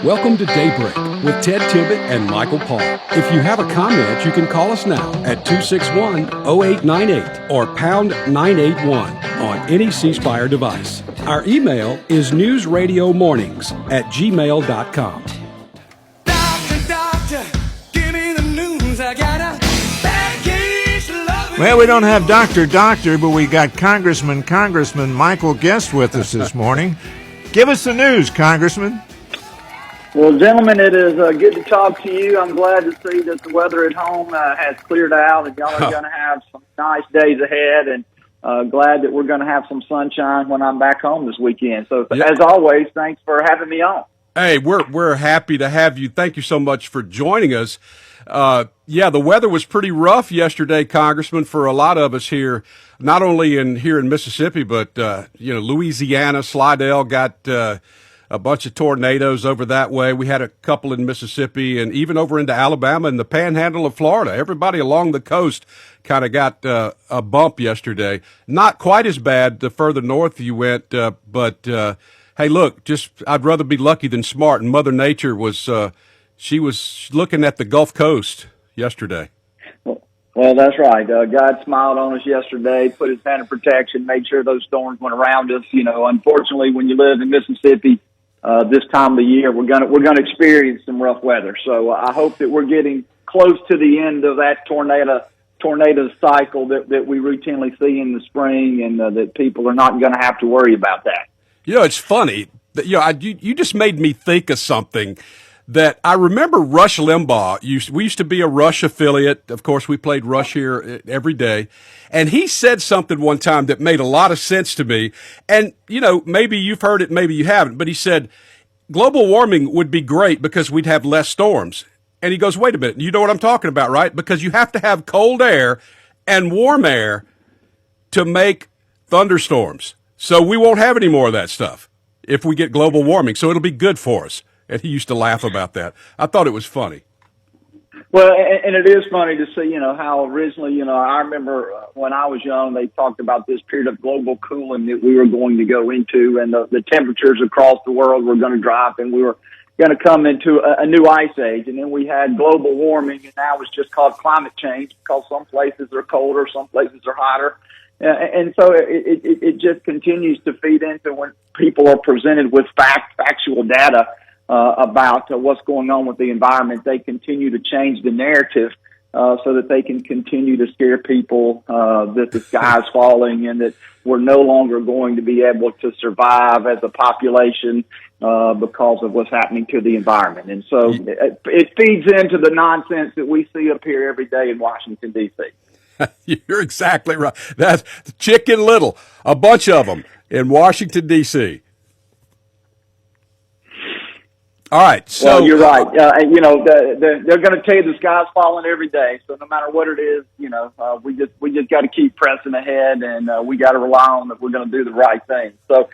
Welcome to Daybreak with Ted Tibbett and Michael Paul. If you have a comment, you can call us now at 261-0898 or pound 981 on any C Spire device. Our email is newsradiomornings@gmail.com. Doctor, give me the news. I got a bad case of love. Well, we don't have Doctor, but we got Congressman Michael Guest with us this morning. Give us the news, Congressman. Well, gentlemen, it is good to talk to you. I'm glad to see that the weather at home has cleared out and y'all are going to have some nice days ahead, and glad that we're going to have some sunshine when I'm back home this weekend. So, As always, thanks for having me on. Hey, we're happy to have you. Thank you so much for joining us. The weather was pretty rough yesterday, Congressman, for a lot of us here, not only here in Mississippi, but Louisiana. Slidell got a bunch of tornadoes over that way. We had a couple in Mississippi and even over into Alabama and the panhandle of Florida. Everybody along the coast kind of got a bump yesterday. Not quite as bad the further north you went, but hey, look, I'd rather be lucky than smart. And Mother Nature was she was looking at the Gulf Coast yesterday. Well, that's right. God smiled on us yesterday, put his hand of protection, made sure those storms went around us. Unfortunately, when you live in Mississippi, this time of the year, we're gonna experience some rough weather. So I hope that we're getting close to the end of that tornado cycle that we routinely see in the spring, and that people are not going to have to worry about that. It's funny that you just made me think of something that I remember. Rush Limbaugh we used to be a Rush affiliate. Of course, we played Rush here every day. And he said something one time that made a lot of sense to me. And, maybe you've heard it, maybe you haven't. But he said, global warming would be great because we'd have less storms. And he goes, wait a minute, you know what I'm talking about, right? Because you have to have cold air and warm air to make thunderstorms. So we won't have any more of that stuff if we get global warming. So it'll be good for us. And he used to laugh about that. I thought it was funny. Well, and it is funny to see, how originally, I remember when I was young, they talked about this period of global cooling that we were going to go into, and the temperatures across the world were going to drop, and we were going to come into a new ice age. And then we had global warming, and now it's just called climate change because some places are colder, some places are hotter. And so it just continues to feed into when people are presented with factual data about what's going on with the environment. They continue to change the narrative so that they can continue to scare people that the sky's falling and that we're no longer going to be able to survive as a population because of what's happening to the environment. And so it feeds into the nonsense that we see up here every day in Washington, D.C. You're exactly right. That's Chicken Little, a bunch of them in Washington, D.C. All right. So well, you're right. They're going to tell you the sky's falling every day. So no matter what it is, we just got to keep pressing ahead, and we got to rely on that we're going to do the right thing. So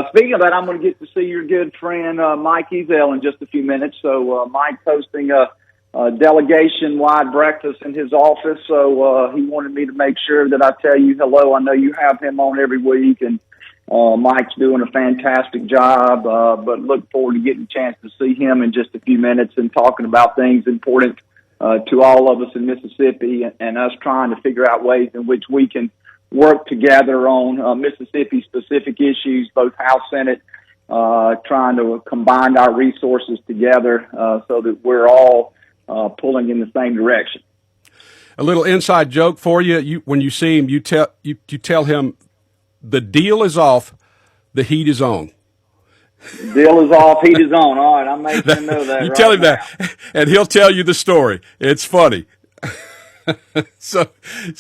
speaking of that, I'm going to get to see your good friend Mike Ezel in just a few minutes. So Mike's hosting a delegation-wide breakfast in his office. So he wanted me to make sure that I tell you hello. I know you have him on every week, and Mike's doing a fantastic job, but look forward to getting a chance to see him in just a few minutes and talking about things important to all of us in Mississippi, and us trying to figure out ways in which we can work together on Mississippi-specific issues, both House, Senate, trying to combine our resources together so that we're all pulling in the same direction. A little inside joke for you. When you see him, you tell him, the deal is off, the heat is on. Deal is off, heat is on. All right, I'm making him know that. You right tell him now. that, and he'll tell you the story. It's funny. So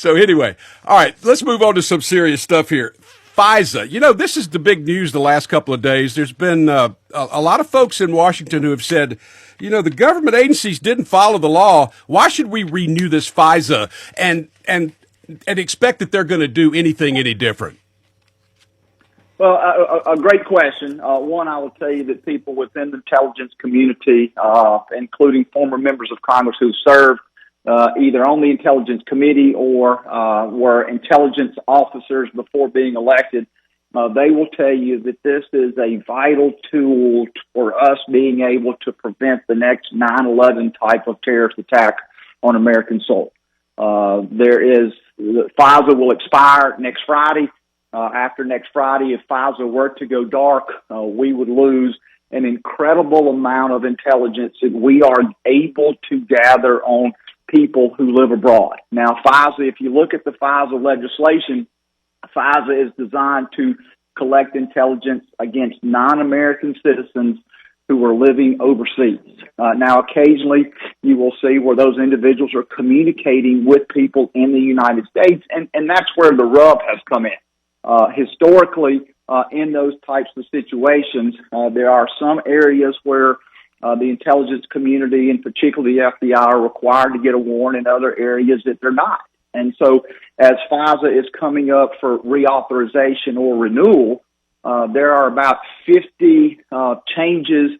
anyway, all right, let's move on to some serious stuff here. FISA. This is the big news the last couple of days. There's been a lot of folks in Washington who have said, the government agencies didn't follow the law. Why should we renew this FISA and expect that they're going to do anything any different? Well, a great question. One, I will tell you that people within the intelligence community, including former members of Congress who served either on the Intelligence Committee or were intelligence officers before being elected, they will tell you that this is a vital tool for us being able to prevent the next 9/11 type of terrorist attack on American soil. FISA will expire next Friday. After next Friday, if FISA were to go dark, we would lose an incredible amount of intelligence that we are able to gather on people who live abroad. Now, FISA, if you look at the FISA legislation, FISA is designed to collect intelligence against non-American citizens who are living overseas. Now, occasionally you will see where those individuals are communicating with people in the United States, and that's where the rub has come in. Historically, in those types of situations, there are some areas where the intelligence community, and particularly the FBI, are required to get a warrant, in other areas that they're not. And so as FISA is coming up for reauthorization or renewal, there are about 50 changes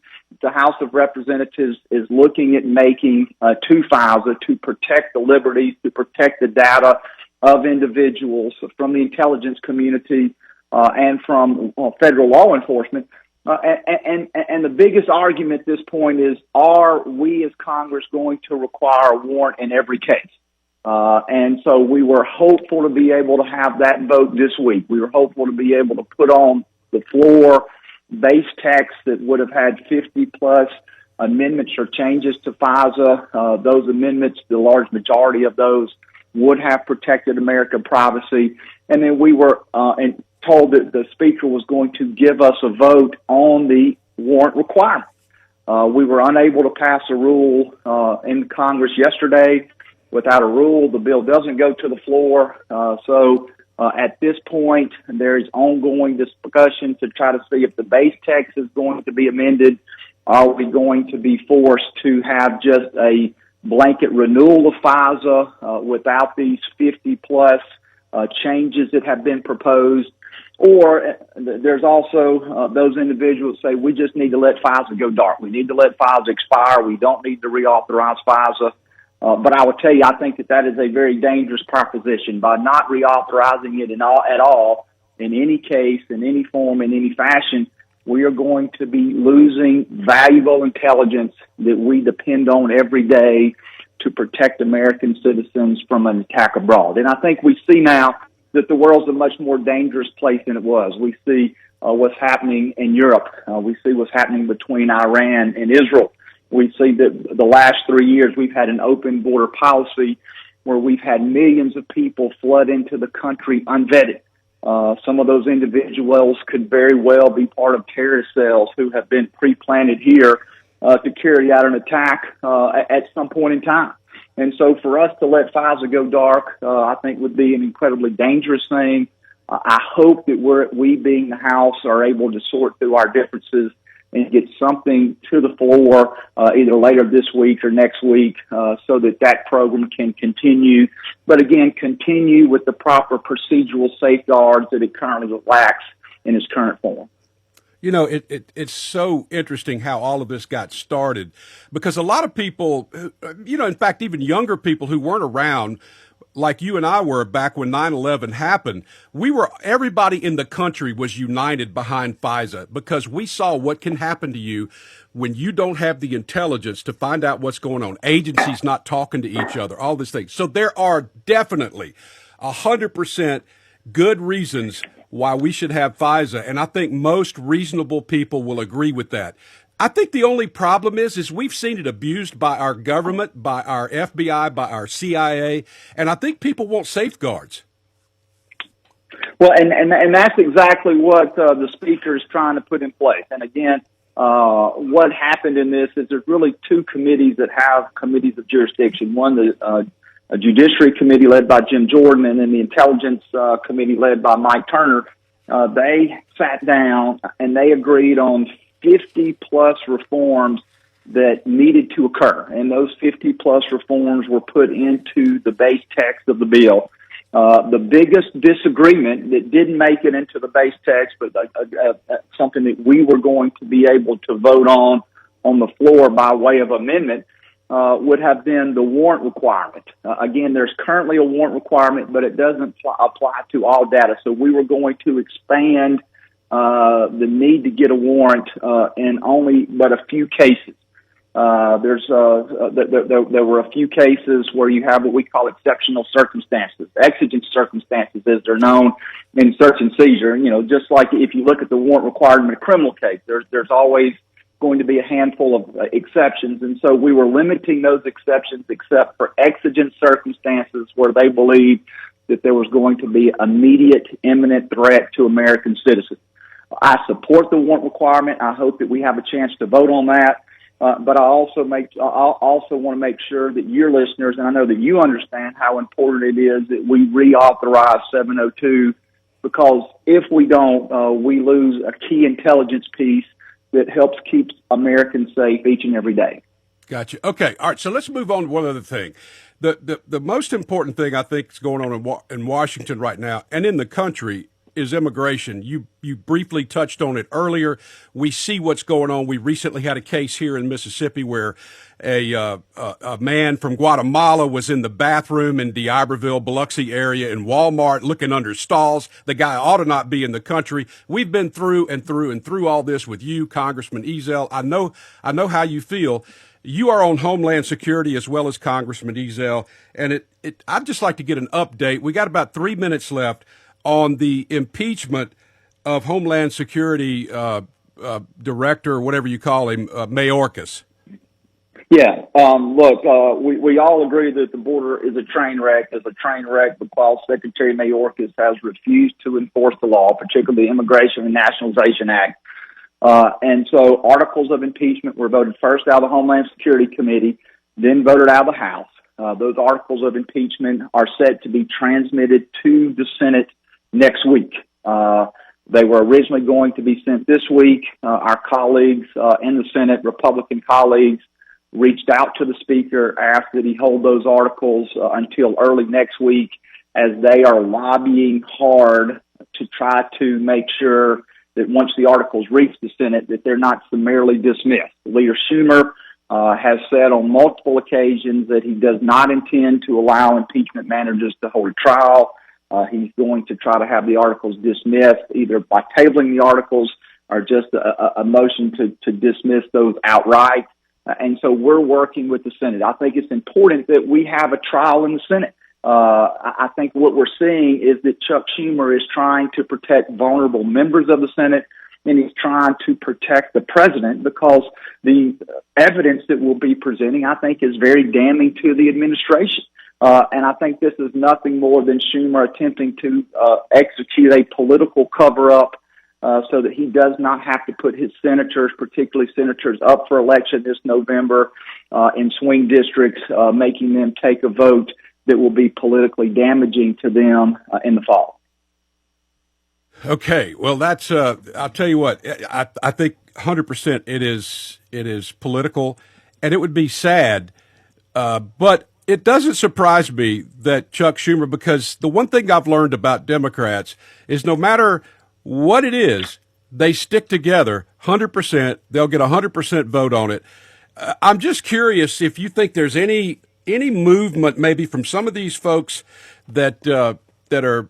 the House of Representatives is looking at making to FISA to protect the liberties, to protect the data of individuals from the intelligence community and from federal law enforcement. And the biggest argument at this point is, are we as Congress going to require a warrant in every case? And so we were hopeful to be able to have that vote this week. We were hopeful to be able to put on the floor base text that would have had 50-plus amendments or changes to FISA. Those amendments, the large majority of those, would have protected American privacy. And then we were told that the Speaker was going to give us a vote on the warrant requirement. We were unable to pass a rule in Congress yesterday. Without a rule, the bill doesn't go to the floor. So at this point, there is ongoing discussion to try to see if the base text is going to be amended. Are we going to be forced to have just a blanket renewal of FISA without these 50-plus changes that have been proposed? Or there's also those individuals say, we just need to let FISA go dark. We need to let FISA expire. We don't need to reauthorize FISA. But I will tell you, I think that is a very dangerous proposition. By not reauthorizing it at all, in any case, in any form, in any fashion, we are going to be losing valuable intelligence that we depend on every day to protect American citizens from an attack abroad. And I think we see now that the world's a much more dangerous place than it was. We see what's happening in Europe. We see what's happening between Iran and Israel. We see that the last 3 years we've had an open border policy where we've had millions of people flood into the country unvetted. Some of those individuals could very well be part of terrorist cells who have been pre-planted here to carry out an attack at some point in time. And so for us to let FISA go dark, I think would be an incredibly dangerous thing. I hope that we being the House are able to sort through our differences and get something to the floor either later this week or next week so that program can continue. But again, continue with the proper procedural safeguards that it currently lacks in its current form. You know, it's so interesting how all of this got started, because a lot of people, in fact, even younger people who weren't around, like you and I were back when 9/11 happened, everybody in the country was united behind FISA because we saw what can happen to you when you don't have the intelligence to find out what's going on. Agencies not talking to each other, all these things. So there are definitely 100% good reasons why we should have FISA, and I think most reasonable people will agree with that. I think the only problem is we've seen it abused by our government, by our FBI, by our CIA, and I think people want safeguards. Well, and that's exactly what the Speaker is trying to put in place. And again, what happened in this is there's really two committees that have committees of jurisdiction. One, the Judiciary Committee led by Jim Jordan, and then the Intelligence Committee led by Mike Turner. They sat down and they agreed on 50-plus reforms that needed to occur. And those 50-plus reforms were put into the base text of the bill. The biggest disagreement that didn't make it into the base text, but something that we were going to be able to vote on the floor by way of amendment, would have been the warrant requirement. Again, there's currently a warrant requirement, but it doesn't apply to all data. So we were going to expand the need to get a warrant in only but a few cases. There were a few cases where you have what we call exceptional circumstances, exigent circumstances as they're known in search and seizure. You know, just like if you look at the warrant requirement in a criminal case, there's always going to be a handful of exceptions. And so we were limiting those exceptions except for exigent circumstances where they believed that there was going to be immediate, imminent threat to American citizens. I support the warrant requirement. I hope that we have a chance to vote on that. But I also want to make sure that your listeners, and I know that you understand how important it is that we reauthorize 702, because if we don't, we lose a key intelligence piece that helps keep Americans safe each and every day. Gotcha. Okay. All right. So let's move on to one other thing. The most important thing I think is going on in Washington right now and in the country is immigration. You briefly touched on it earlier. We see what's going on. We recently had a case here in Mississippi where a man from Guatemala was in the bathroom in the Iberville, Biloxi area in Walmart looking under stalls. The guy ought to not be in the country. We've been through all this with you, Congressman Ezell. I know how you feel. You are on Homeland Security as well as Congressman Ezell, and I'd just like to get an update. We got about 3 minutes left on the impeachment of Homeland Security Director, or whatever you call him, Mayorkas. Yeah. Look, we all agree that the border is a train wreck. It's a train wreck because Secretary Mayorkas has refused to enforce the law, particularly the Immigration and Nationalization Act. And so articles of impeachment were voted first out of the Homeland Security Committee, then voted out of the House. Those articles of impeachment are set to be transmitted to the Senate next week. They were originally going to be sent this week. Our colleagues in the Senate, Republican colleagues, reached out to the Speaker, asked that he hold those articles until early next week, as they are lobbying hard to try to make sure that once the articles reach the Senate, that they're not summarily dismissed. Leader Schumer has said on multiple occasions that he does not intend to allow impeachment managers to hold a trial. He's going to try to have the articles dismissed, either by tabling the articles or just a motion to dismiss those outright. And so we're working with the Senate. I think it's important that we have a trial in the Senate. I think what we're seeing is that Chuck Schumer is trying to protect vulnerable members of the Senate, and he's trying to protect the president, because the evidence that we'll be presenting, I think, is very damning to the administration. And I think this is nothing more than Schumer attempting to execute a political cover-up so that he does not have to put his senators, particularly senators up for election this November in swing districts, making them take a vote that will be politically damaging to them in the fall. Okay, well, that's. I'll tell you what. I think 100% it is political, and it would be sad, but it doesn't surprise me that Chuck Schumer, because the one thing I've learned about Democrats is no matter what it is, they stick together 100%. They'll get 100% vote on it. I'm just curious if you think there's any movement maybe from some of these folks that are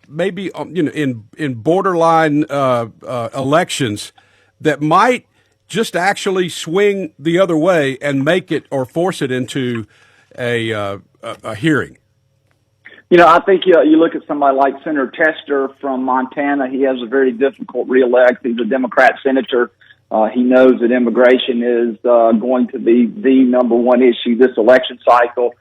maybe in borderline elections that might just actually swing the other way and make it or force it into a hearing. You know, I think you look at somebody like Senator Tester from Montana. He has a very difficult reelect. He's a Democrat senator. He knows that immigration is going to be the number one issue this election cycle.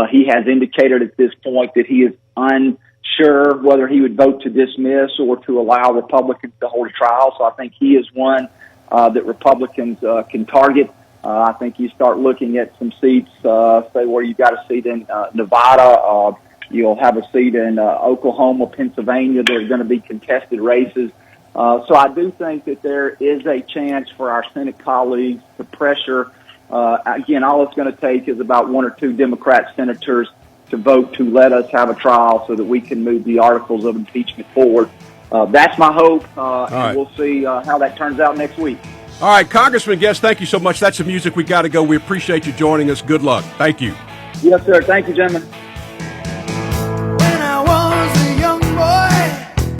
He has indicated at this point that he is unsure whether he would vote to dismiss or to allow Republicans to hold a trial. So I think he is one that Republicans can target. I think you start looking at some seats, say where you've got a seat in Nevada, you'll have a seat in Oklahoma, Pennsylvania. There's going to be contested races. So I do think that there is a chance for our Senate colleagues to pressure. Again, all it's going to take is about one or two Democrat senators to vote to let us have a trial so that we can move the articles of impeachment forward. That's my hope, and right. We'll see how that turns out next week. All right, Congressman Guest, thank you so much. That's the music. We got to go. We appreciate you joining us. Good luck. Thank you. Yes, sir. Thank you, gentlemen.